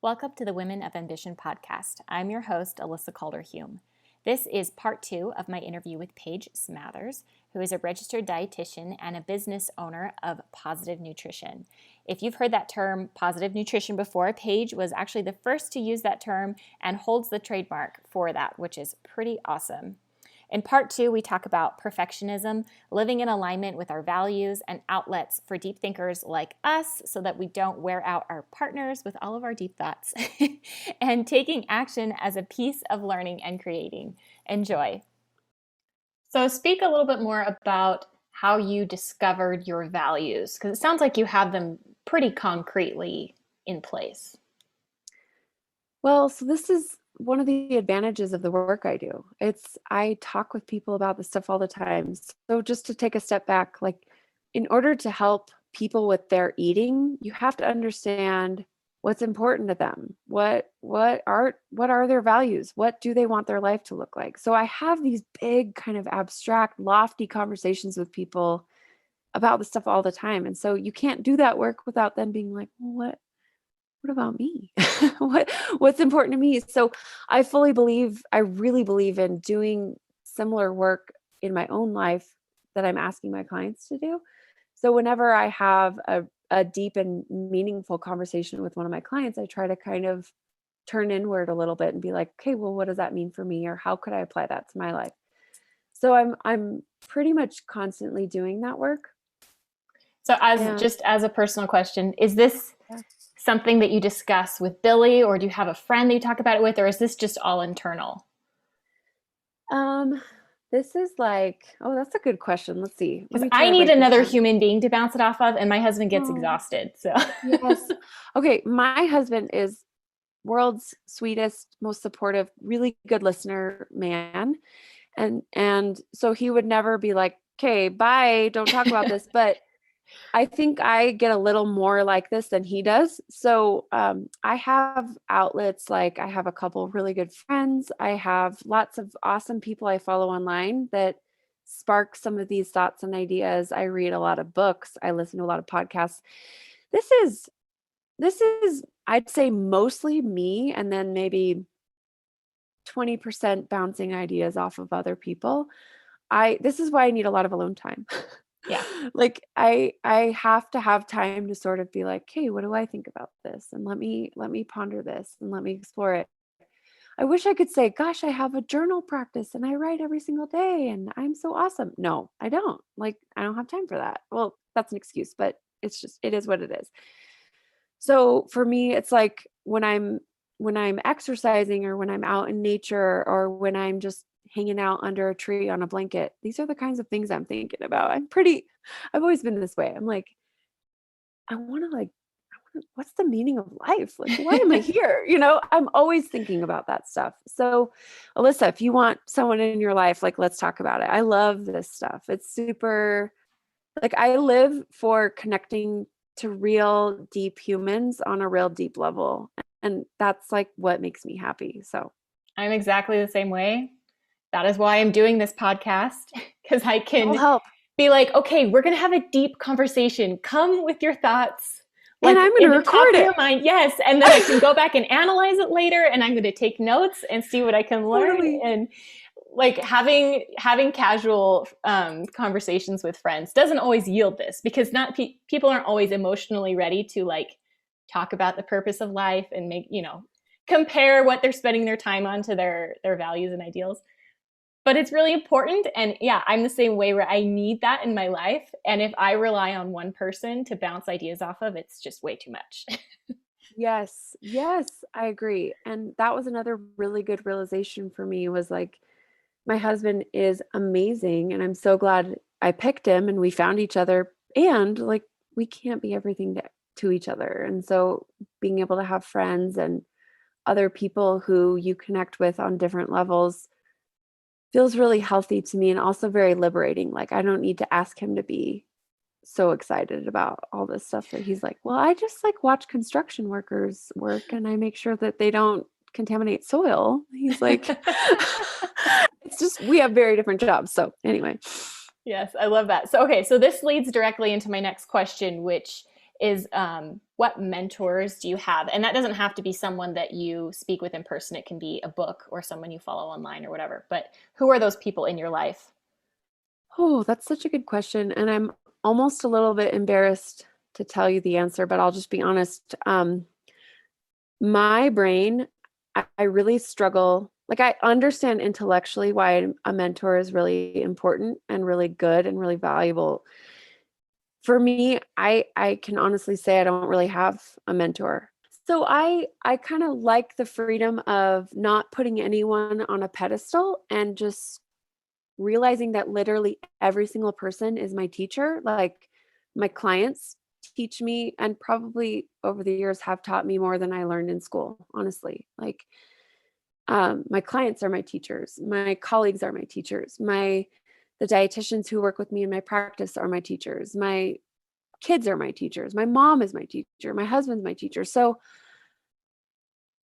Welcome to the Women of Ambition podcast. I'm your host, Alyssa Calder-Hume. This is part 2 of my interview with Paige Smathers, who is a registered dietitian and a business owner of Positive Nutrition. If you've heard that term, positive nutrition, before, Paige was actually the first to use that term and holds the trademark for that, which is pretty awesome. In part 2, we talk about perfectionism, living in alignment with our values, and outlets for deep thinkers like us so that we don't wear out our partners with all of our deep thoughts, and taking action as a piece of learning and creating. Enjoy. So speak a little bit more about how you discovered your values, because it sounds like you have them pretty concretely in place. Well, so this is one of the advantages of the work I do. I talk with people about this stuff all the time. So just to take a step back, in order to help people with their eating, you have to understand what's important to them. What are their values? What do they want their life to look like? So I have these big kind of abstract, lofty conversations with people about this stuff all the time. And so you can't do that work without them being like, well, what about me? What's important to me? So I really believe in doing similar work in my own life that I'm asking my clients to do. So whenever I have a deep and meaningful conversation with one of my clients, I try to kind of turn inward a little bit and be like, okay, well, what does that mean for me? Or how could I apply that to my life? So I'm pretty much constantly doing that work. So just as a personal question, is this something that you discuss with Billy, or do you have a friend that you talk about it with, or is this just all internal? This is that's a good question. Let's see. Because I need another human being to bounce it off of, and my husband gets exhausted. So yes. Okay. My husband is world's sweetest, most supportive, really good listener man. And so he would never be like, okay, bye, don't talk about this. But I think I get a little more like this than he does. So I have outlets, like I have a couple of really good friends. I have lots of awesome people I follow online that spark some of these thoughts and ideas. I read a lot of books. I listen to a lot of podcasts. This is, I'd say, mostly me, and then maybe 20% bouncing ideas off of other people. This is why I need a lot of alone time. Yeah. I have to have time to sort of be like, hey, what do I think about this? And let me ponder this and let me explore it. I wish I could say, gosh, I have a journal practice and I write every single day and I'm so awesome. No, I don't. I don't have time for that. Well, that's an excuse, but it is what it is. So for me, it's like when I'm exercising, or when I'm out in nature, or when I'm just hanging out under a tree on a blanket, these are the kinds of things I'm thinking about. I've always been this way. I'm like, what's the meaning of life? Why am I here? I'm always thinking about that stuff. So Alyssa, if you want someone in your life, let's talk about it. I love this stuff. It's super, I live for connecting to real deep humans on a real deep level. And that's what makes me happy. So I'm exactly the same way. That is why I'm doing this podcast, because I can be like, okay, we're going to have a deep conversation. Come with your thoughts. And I'm going to record it. Your mind. Yes. And then I can go back and analyze it later, and I'm going to take notes and see what I can learn. Totally. And having casual conversations with friends doesn't always yield this, because people aren't always emotionally ready to talk about the purpose of life and compare what they're spending their time on to their values and ideals. But it's really important. And yeah, I'm the same way, where I need that in my life. And if I rely on one person to bounce ideas off of, it's just way too much. Yes, I agree. And that was another really good realization for me, was my husband is amazing. And I'm so glad I picked him and we found each other. And we can't be everything to each other. And so being able to have friends and other people who you connect with on different levels feels really healthy to me, and also very liberating. I don't need to ask him to be so excited about all this stuff that he's like, well, I just watch construction workers work and I make sure that they don't contaminate soil. He's like, it's just, we have very different jobs. So anyway. Yes, I love that. So, okay. So this leads directly into my next question, which is what mentors do you have? And that doesn't have to be someone that you speak with in person. It can be a book or someone you follow online or whatever. But who are those people in your life? Oh, that's such a good question. And I'm almost a little bit embarrassed to tell you the answer, but I'll just be honest. My brain, I really struggle. Like, I understand intellectually why a mentor is really important and really good and really valuable. For me, I can honestly say I don't really have a mentor. So I kind of like the freedom of not putting anyone on a pedestal and just realizing that literally every single person is my teacher. Like, my clients teach me and probably over the years have taught me more than I learned in school, honestly. Like, my clients are my teachers, my colleagues are my teachers, the dietitians who work with me in my practice are my teachers, my kids are my teachers, my mom is my teacher, my husband's my teacher. So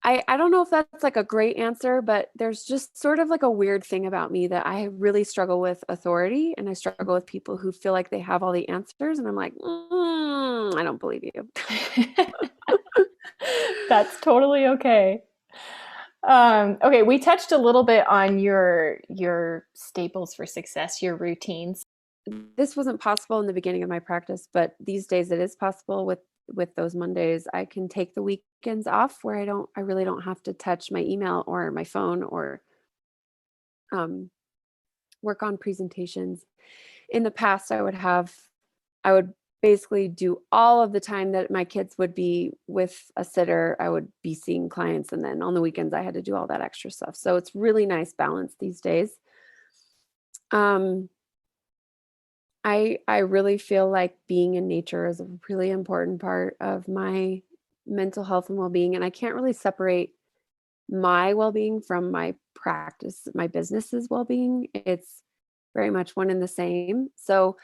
I don't know if that's like a great answer, but there's just sort of like a weird thing about me that I really struggle with authority, and I struggle with people who feel like they have all the answers. And I'm like, I don't believe you. That's totally okay. Okay, we touched a little bit on your staples for success, your routines. This wasn't possible in the beginning of my practice, but these days it is possible with those Mondays. I can take the weekends off where I really don't have to touch my email or my phone or um, work on presentations. In the past, I would basically do all of the time that my kids would be with a sitter. I would be seeing clients, and then on the weekends I had to do all that extra stuff. So it's really nice balance these days. Um, I really feel like being in nature is a really important part of my mental health and well-being, and I can't really separate my well-being from my practice, my business's well-being. It's very much one and the same. So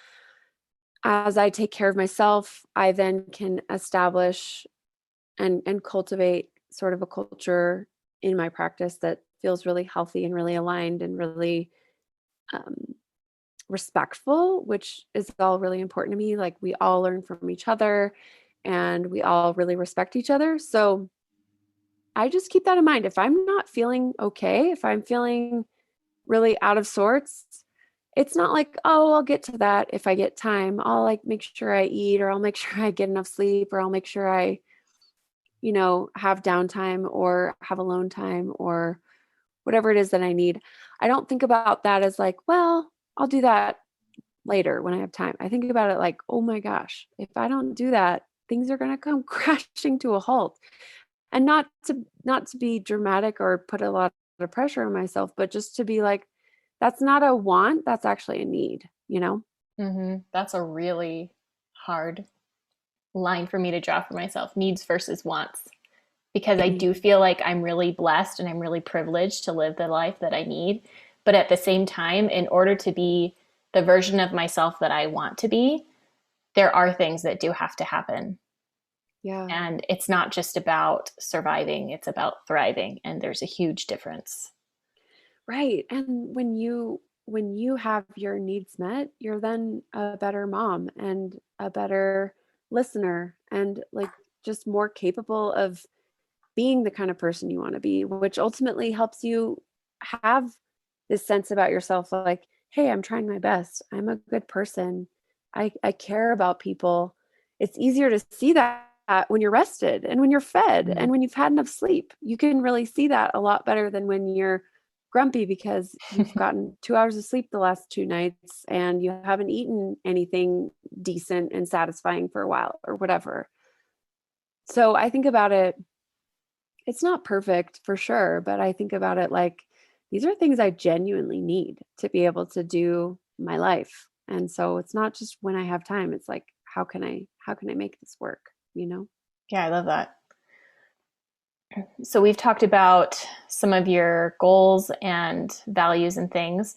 as I take care of myself, I then can establish and cultivate sort of a culture in my practice that feels really healthy and really aligned and really um, respectful, which is all really important to me. Like, we all learn from each other and we all really respect each other. So I just keep that in mind. If I'm not feeling okay, if I'm feeling really out of sorts, it's not like, oh, I'll get to that if I get time. I'll like make sure I eat, or I'll make sure I get enough sleep, or I'll make sure I, have downtime or have alone time or whatever it is that I need. I don't think about that as like, well, I'll do that later when I have time. I think about it like, oh my gosh, if I don't do that, things are going to come crashing to a halt. And not to be dramatic or put a lot of pressure on myself, but just to be like, that's not a want, that's actually a need, you know? That's a really hard line for me to draw for myself, needs versus wants. Because I Mm. do feel like I'm really blessed and I'm really privileged to live the life that I need. But at the same time, in order to be the version of myself that I want to be, there are things that do have to happen. Yeah. And it's not just about surviving, it's about thriving. And there's a huge difference. Right. And when you have your needs met, you're then a better mom and a better listener and like just more capable of being the kind of person you want to be, which ultimately helps you have this sense about yourself like, hey, I'm trying my best. I'm a good person. I care about people. It's easier to see that when you're rested and when you're fed Mm-hmm. and when you've had enough sleep. You can really see that a lot better than when you're grumpy because you've gotten 2 hours of sleep the last 2 nights and you haven't eaten anything decent and satisfying for a while or whatever. So I think about it, it's not perfect for sure, but I think about it like these are things I genuinely need to be able to do my life. And so it's not just when I have time, it's like how can I make this work, you know? Yeah, I love that. So we've talked about some of your goals and values and things.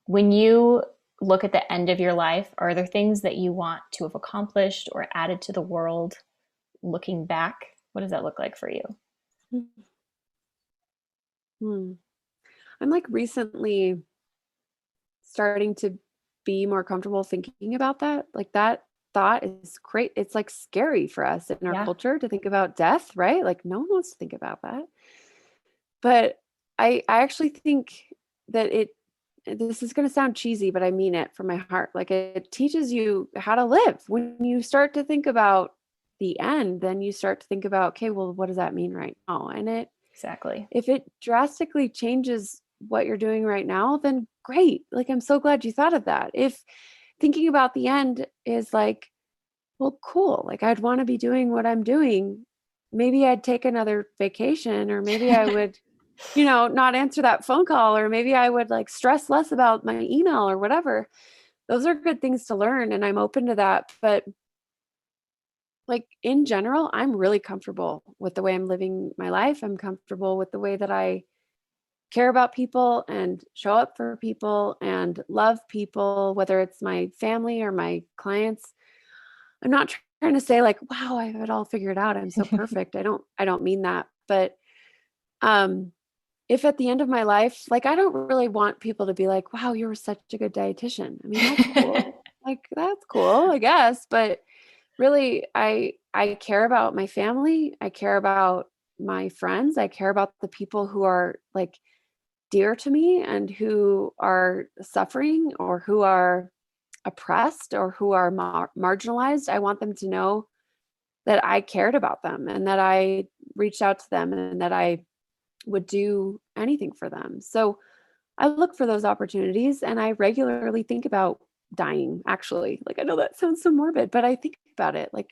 When you look at the end of your life, are there things that you want to have accomplished or added to the world looking back? What does that look like for you? Hmm. I'm like recently starting to be more comfortable thinking about that. Like, that thought is great. It's like scary for us in our Yeah, culture to think about death, right? Like no one wants to think about that. But I actually think that this is going to sound cheesy, but I mean it from my heart. Like it teaches you how to live. When you start to think about the end, then you start to think about, okay, well, what does that mean right now? And exactly. if it drastically changes what you're doing right now, then great. Like I'm so glad you thought of that. If thinking about the end is like, well, cool. Like I'd want to be doing what I'm doing. Maybe I'd take another vacation, or maybe I would, not answer that phone call, or maybe I would like stress less about my email or whatever. Those are good things to learn, and I'm open to that. But like in general, I'm really comfortable with the way I'm living my life. I'm comfortable with the way that I care about people and show up for people and love people, whether it's my family or my clients. I'm not trying to say like, wow, I have it all figured out. I'm so perfect. I don't mean that. But um if at the end of my life, like I don't really want people to be like, wow, you were such a good dietitian. I mean, that's cool. Like that's cool, I guess. But really, I care about my family. I care about my friends. I care about the people who are like dear to me and who are suffering or who are oppressed or who are marginalized. I want them to know that I cared about them and that I reached out to them and that I would do anything for them. So I look for those opportunities and I regularly think about dying, actually. Like, I know that sounds so morbid, but I think about it. Like,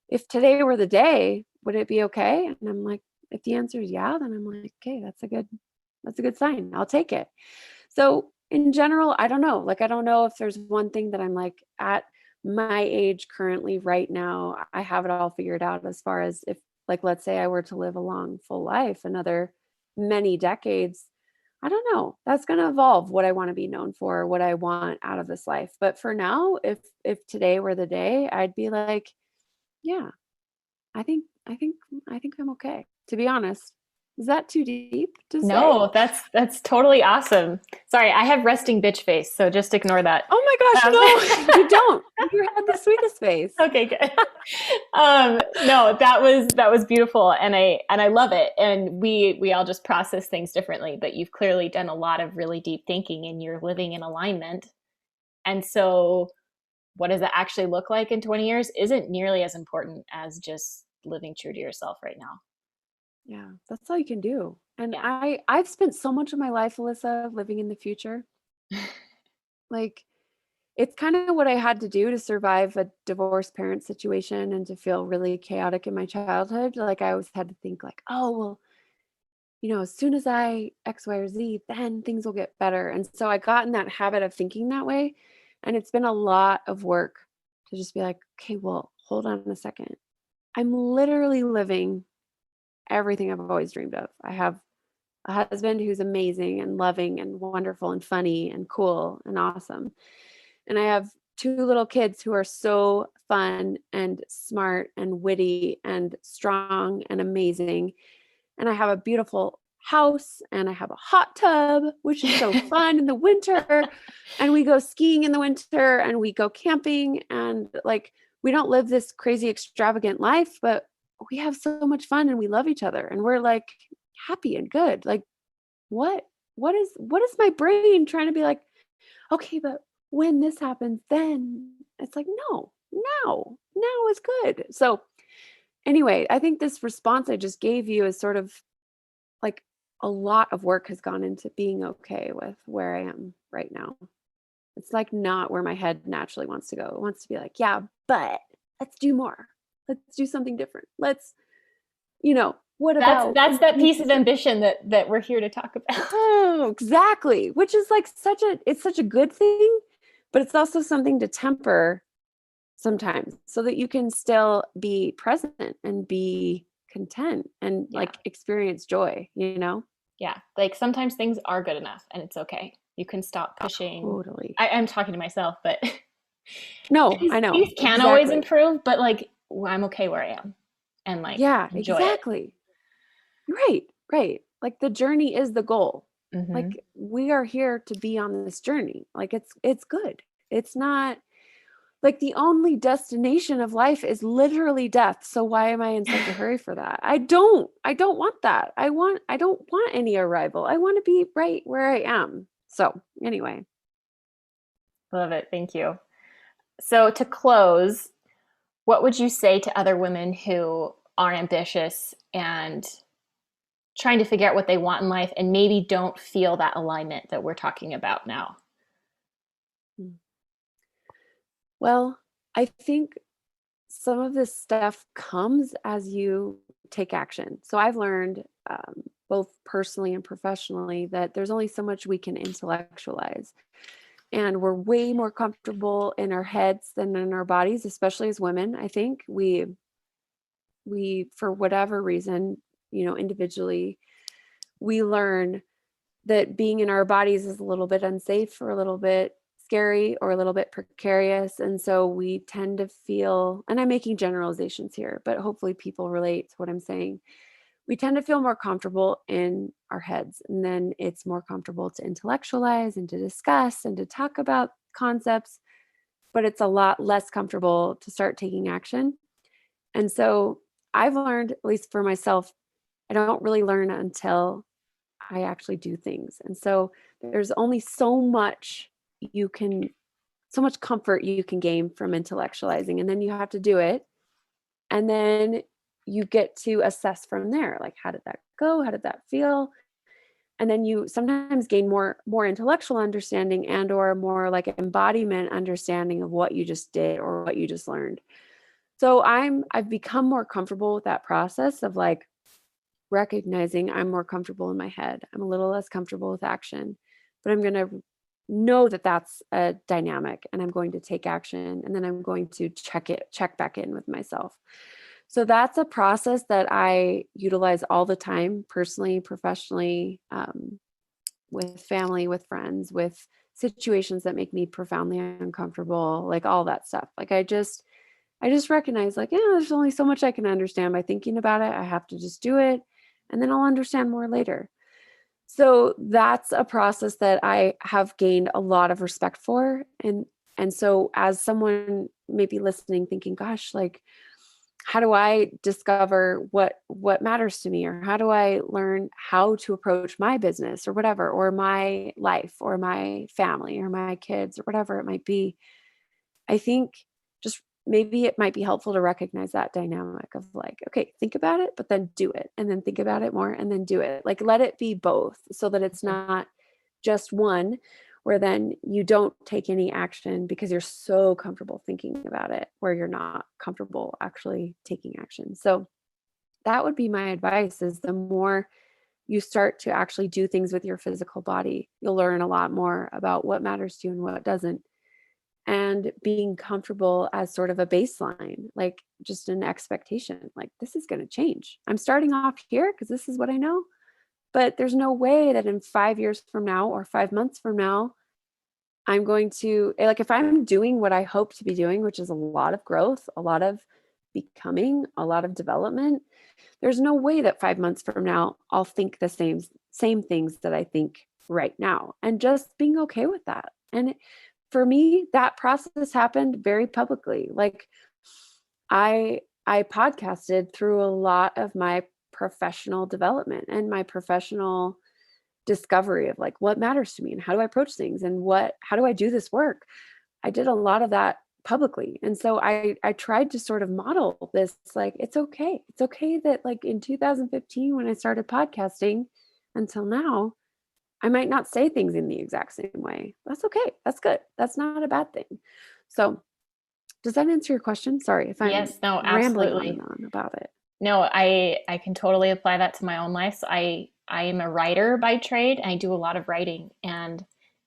if today were the day, would it be okay? And I'm like, if the answer is yeah, then I'm like, okay, that's a good sign. I'll take it. So in general, I don't know. Like, I don't know if there's one thing that I'm like at my age currently right now, I have it all figured out as far as if, like, let's say I were to live a long, full life, another many decades. I don't know. That's going to evolve what I want to be known for, what I want out of this life. But for now, if today were the day, I'd be like, yeah, I think I think I think I'm okay. To be honest. Is that too deep to say? No, that's totally awesome. Sorry, I have resting bitch face, so just ignore that. Oh my gosh, Um, no, you don't. You had the sweetest face. okay, good. No, that was beautiful, and I love it. And we all just process things differently, but you've clearly done a lot of really deep thinking, and you're living in alignment. And so, what does that actually look like in 20 years? Isn't nearly as important as just living true to yourself right now. Yeah, that's all you can do. And Yeah. I've spent so much of my life, Alyssa, living in the future. Like it's kind of what I had to do to survive a divorced parent situation and to feel really chaotic in my childhood. Like I always had to think like, oh, well, as soon as I X, Y, or Z, then things will get better. And so I got in that habit of thinking that way. And it's been a lot of work to just be like, okay, well, hold on a second. I'm literally living everything I've always dreamed of. I have a husband who's amazing and loving and wonderful and funny and cool and awesome. And I have two little kids who are so fun and smart and witty and strong and amazing. And I have a beautiful house and I have a hot tub, which is so fun in the winter. And we go skiing in the winter and we go camping. And like, we don't live this crazy extravagant life, but we have so much fun and we love each other and we're like happy and good. Like, what? What is my brain trying to be like, okay, but when this happens, then it's like, no, now is good. So anyway, I think this response I just gave you is sort of like a lot of work has gone into being okay with where I am right now. It's like not where my head naturally wants to go. It wants to be like, yeah, but let's do more. Let's do something different. What That's about that's in that the piece of future? ambition that we're here to talk about. Oh, exactly. Which is like it's such a good thing, but it's also something to temper sometimes so that you can still be present and be content and Yeah. like experience joy. Yeah. Like sometimes things are good enough and it's okay. You can stop pushing. Totally. I'm talking to myself, but No, things, I things know. can always Exactly. improve, but like I'm okay where I am and like Yeah, enjoy it. exactly. Right, right. Like the journey is the goal. Hmm. Like we are here to be on this journey. Like it's good. It's not Like the only destination of life is literally death. So why am I in such a hurry for that? I don't want that. I don't want any arrival. I want to be right where I am. So anyway. Love it. Thank you. So to close, what would you say to other women who are ambitious and trying to figure out what they want in life and maybe don't feel that alignment that we're talking about now? Well, I think some of this stuff comes as you take action. So I've learned, both personally and professionally, that there's only so much we can intellectualize. And we're way more comfortable in our heads than in our bodies, especially as women. I think we for whatever reason, individually, we learn that being in our bodies is a little bit unsafe or a little bit scary or a little bit precarious. And so we tend to feel, and I'm making generalizations here, but hopefully people relate to what I'm saying. We tend to feel more comfortable in our heads, and then it's more comfortable to intellectualize and to discuss and to talk about concepts, but it's a lot less comfortable to start taking action. And so I've learned, at least for myself, I don't really learn until I actually do things. And so there's only you can, so much comfort you can gain from intellectualizing. And then you have to do it. And then you get to assess from there. Like, how did that go? How did that feel? And then you sometimes gain more intellectual understanding and or more like embodiment understanding of what you just did or what you just learned. So I've become more comfortable with that process of like recognizing I'm more comfortable in my head. I'm a little less comfortable with action, but I'm going to know that that's a dynamic, and I'm going to take action, and then I'm going to check back in with myself. So that's a process that I utilize all the time, personally, professionally, with family, with friends, with situations that make me profoundly uncomfortable, like all that stuff. Like I just recognize like, yeah, there's only so much I can understand by thinking about it. I have to just do it, and then I'll understand more later. So that's a process that I have gained a lot of respect for. And so as someone maybe listening thinking, gosh, like how do I discover what matters to me, or how do I learn how to approach my business or whatever, or my life or my family or my kids or whatever it might be? I think just maybe it might be helpful to recognize that dynamic of like, okay, think about it, but then do it. And then think about it more and then do it. Like, let it be both so that it's not just one where then you don't take any action because you're so comfortable thinking about it, where you're not comfortable actually taking action. So that would be my advice, is the more you start to actually do things with your physical body, you'll learn a lot more about what matters to you and what doesn't. And being comfortable as sort of a baseline, like just an expectation, like this is going to change. I'm starting off here because this is what I know, but there's no way that in 5 years from now or 5 months from now, I'm going to, like, if I'm doing what I hope to be doing, which is a lot of growth, a lot of becoming, a lot of development, there's no way that 5 months from now, I'll think the same things that I think right now, and just being okay with that. And for me, that process happened very publicly. Like I podcasted through a lot of my professional development and my professional discovery of like what matters to me and how do I approach things and how do I do this work. I did a lot of that publicly. And so I tried to sort of model this, like, it's okay. It's okay that like in 2015, when I started podcasting until now, I might not say things in the exact same way. That's okay. That's good. That's not a bad thing. So does that answer your question? Sorry if I'm Yes, no, rambling on absolutely. and on about it. No, I can totally apply that to my own life. So I am a writer by trade, and I do a lot of writing, and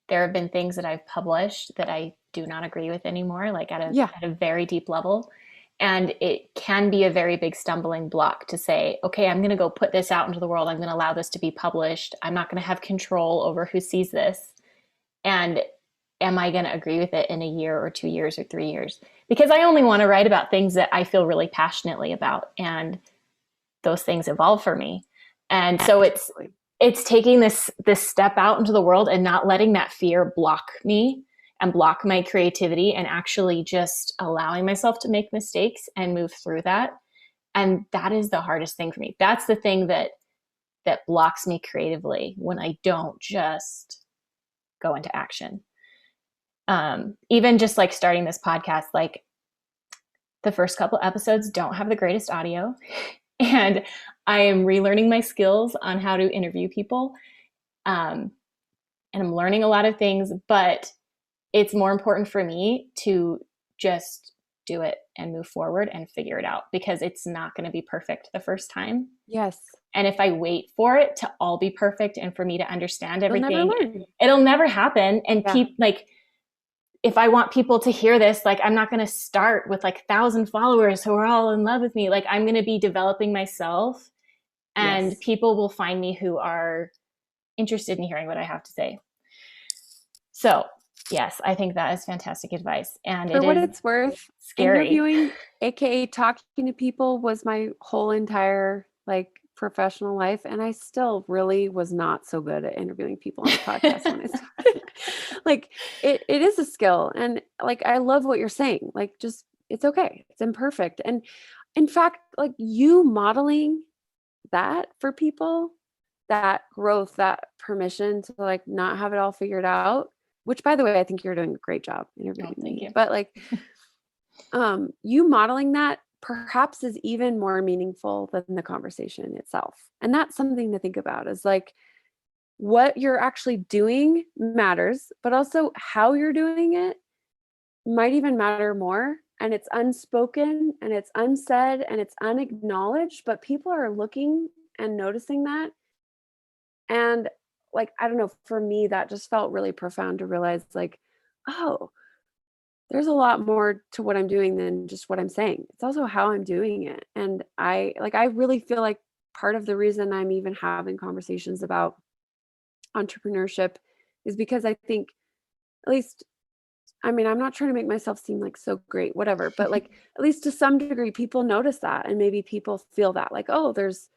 there have been things that I've published that I do not agree with anymore, like Yeah. at a very deep level. And it can be a very big stumbling block to say, okay, I'm going to go put this out into the world. I'm going to allow this to be published. I'm not going to have control over who sees this. And am I going to agree with it in a year or 2 years or 3 years? Because I only want to write about things that I feel really passionately about. And those things evolve for me. And so it's taking this step out into the world and not letting that fear block me and block my creativity, and actually just allowing myself to make mistakes and move through that. And that is the hardest thing for me. That's the thing that blocks me creatively, when I don't just go into action. Even just like starting this podcast, like the first couple episodes don't have the greatest audio, and I am relearning my skills on how to interview people. And I'm learning a lot of things, but it's more important for me to just do it and move forward and figure it out, because it's not going to be perfect the first time. Yes. And if I wait for it to all be perfect and for me to understand everything, You'll never learn. It'll never happen. And like, if I want people to hear this, like, I'm not going to start with like 1,000 followers who are all in love with me. Like, I'm going to be developing myself, and people will find me who are interested in hearing what I have to say. So yes, I think that is fantastic advice. And for what it's worth, scary. Interviewing, aka talking to people, was my whole entire like professional life, and I still really was not so good at interviewing people on the podcast when I started. Like it is a skill, and like I love what you're saying. Like, just, it's okay, it's imperfect, and in fact, like, you modeling that for people, that growth, that permission to like not have it all figured out, which, by the way, I think you're doing a great job interviewing me. But like, you modeling that perhaps is even more meaningful than the conversation itself. And that's something to think about, is like, what you're actually doing matters, but also how you're doing it might even matter more. And it's unspoken and it's unsaid and it's unacknowledged, but people are looking and noticing that. And like, I don't know, for me, that just felt really profound to realize, like, oh, there's a lot more to what I'm doing than just what I'm saying. It's also how I'm doing it. And I really feel like part of the reason I'm even having conversations about entrepreneurship is because I think, at least, I mean, I'm not trying to make myself seem like so great, whatever, but like, at least to some degree, people notice that, and maybe people feel that, like, oh, there's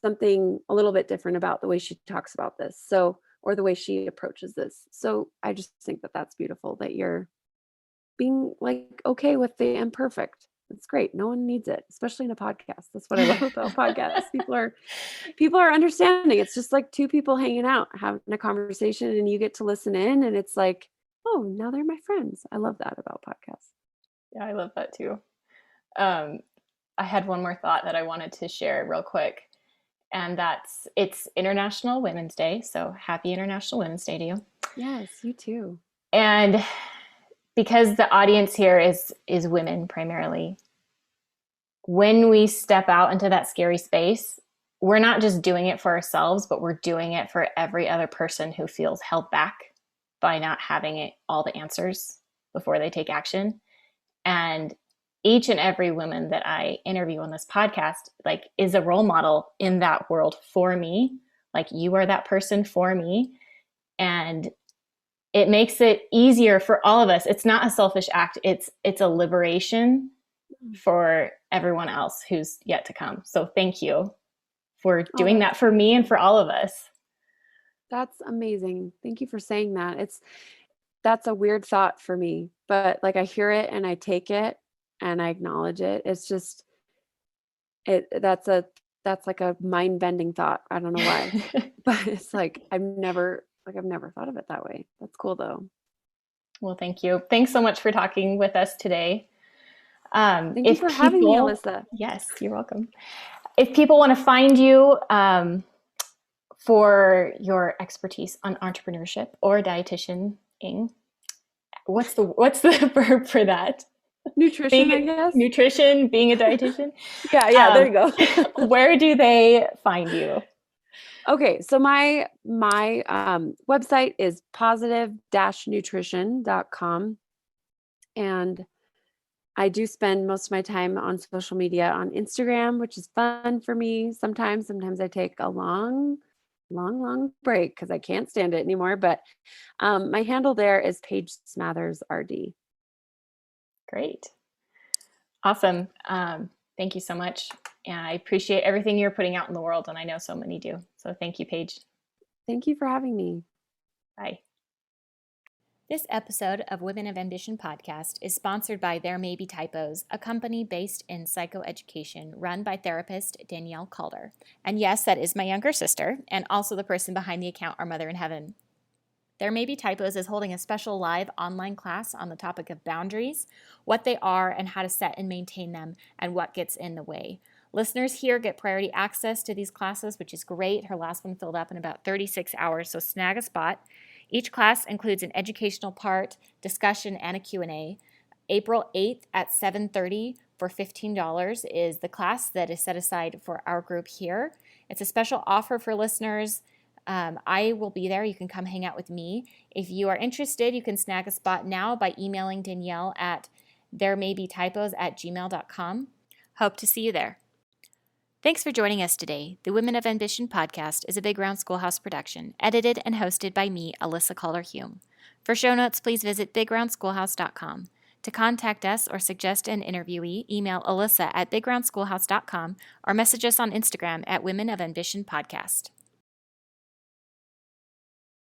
something a little bit different about the way she talks about this. So, or the way she approaches this. So I just think that that's beautiful, that you're being like okay with the imperfect. It's great. No one needs it, especially in a podcast. That's what I love about podcasts. People are understanding. It's just like two people hanging out, having a conversation, and you get to listen in, and it's like, oh, now they're my friends. I love that about podcasts. Yeah, I love that too. I had one more thought that I wanted to share real quick, and it's International Women's Day. So happy International Women's Day to you. Yes, you too. And because the audience here is women primarily, when we step out into that scary space, we're not just doing it for ourselves, but we're doing it for every other person who feels held back by not having all the answers before they take action. And each and every woman that I interview on this podcast, like, is a role model in that world for me. Like, you are that person for me. And it makes it easier for all of us. It's not a selfish act. It's a liberation for everyone else who's yet to come. So thank you for doing that for me and for all of us. That's amazing. Thank you for saying that. That's a weird thought for me, but like, I hear it and I take it and I acknowledge it. It's just, that's like a mind-bending thought. I don't know why, but it's like, I've never thought of it that way. That's cool though. Well, thank you. Thanks so much for talking with us today. Thank you for having me, Alyssa. Yes, you're welcome. If people want to find you for your expertise on entrepreneurship or dietitianing, what's the verb for that? Nutrition, I guess. Nutrition, being a dietitian. Yeah, there you go. Where do they find you? Okay, so my website is positive-nutrition.com, and I do spend most of my time on social media on Instagram, which is fun for me. Sometimes I take a long break because I can't stand it anymore. But my handle there is Paige Smathers RD. Great. Awesome. Thank you so much. And I appreciate everything you're putting out in the world. And I know so many do. So thank you, Paige. Thank you for having me. Bye. This episode of Women of Ambition podcast is sponsored by There May Be Typos, a company based in psychoeducation run by therapist Danielle Calder. And yes, that is my younger sister, and also the person behind the account, Our Mother in Heaven. There May Be Typos is holding a special live online class on the topic of boundaries, what they are and how to set and maintain them, and what gets in the way. Listeners here get priority access to these classes, which is great. Her last one filled up in about 36 hours, so snag a spot. Each class includes an educational part, discussion, and a Q&A. April 8th at 7:30 for $15 is the class that is set aside for our group here. It's a special offer for listeners. I will be there. You can come hang out with me. If you are interested, you can snag a spot now by emailing Danielle at theremaybetypos@gmail.com. Hope to see you there. Thanks for joining us today. The Women of Ambition podcast is a Big Round Schoolhouse production, edited and hosted by me, Alyssa Calder-Hume. For show notes, please visit bigroundschoolhouse.com. To contact us or suggest an interviewee, email Alyssa at bigroundschoolhouse.com or message us on Instagram at Women of Ambition Podcast.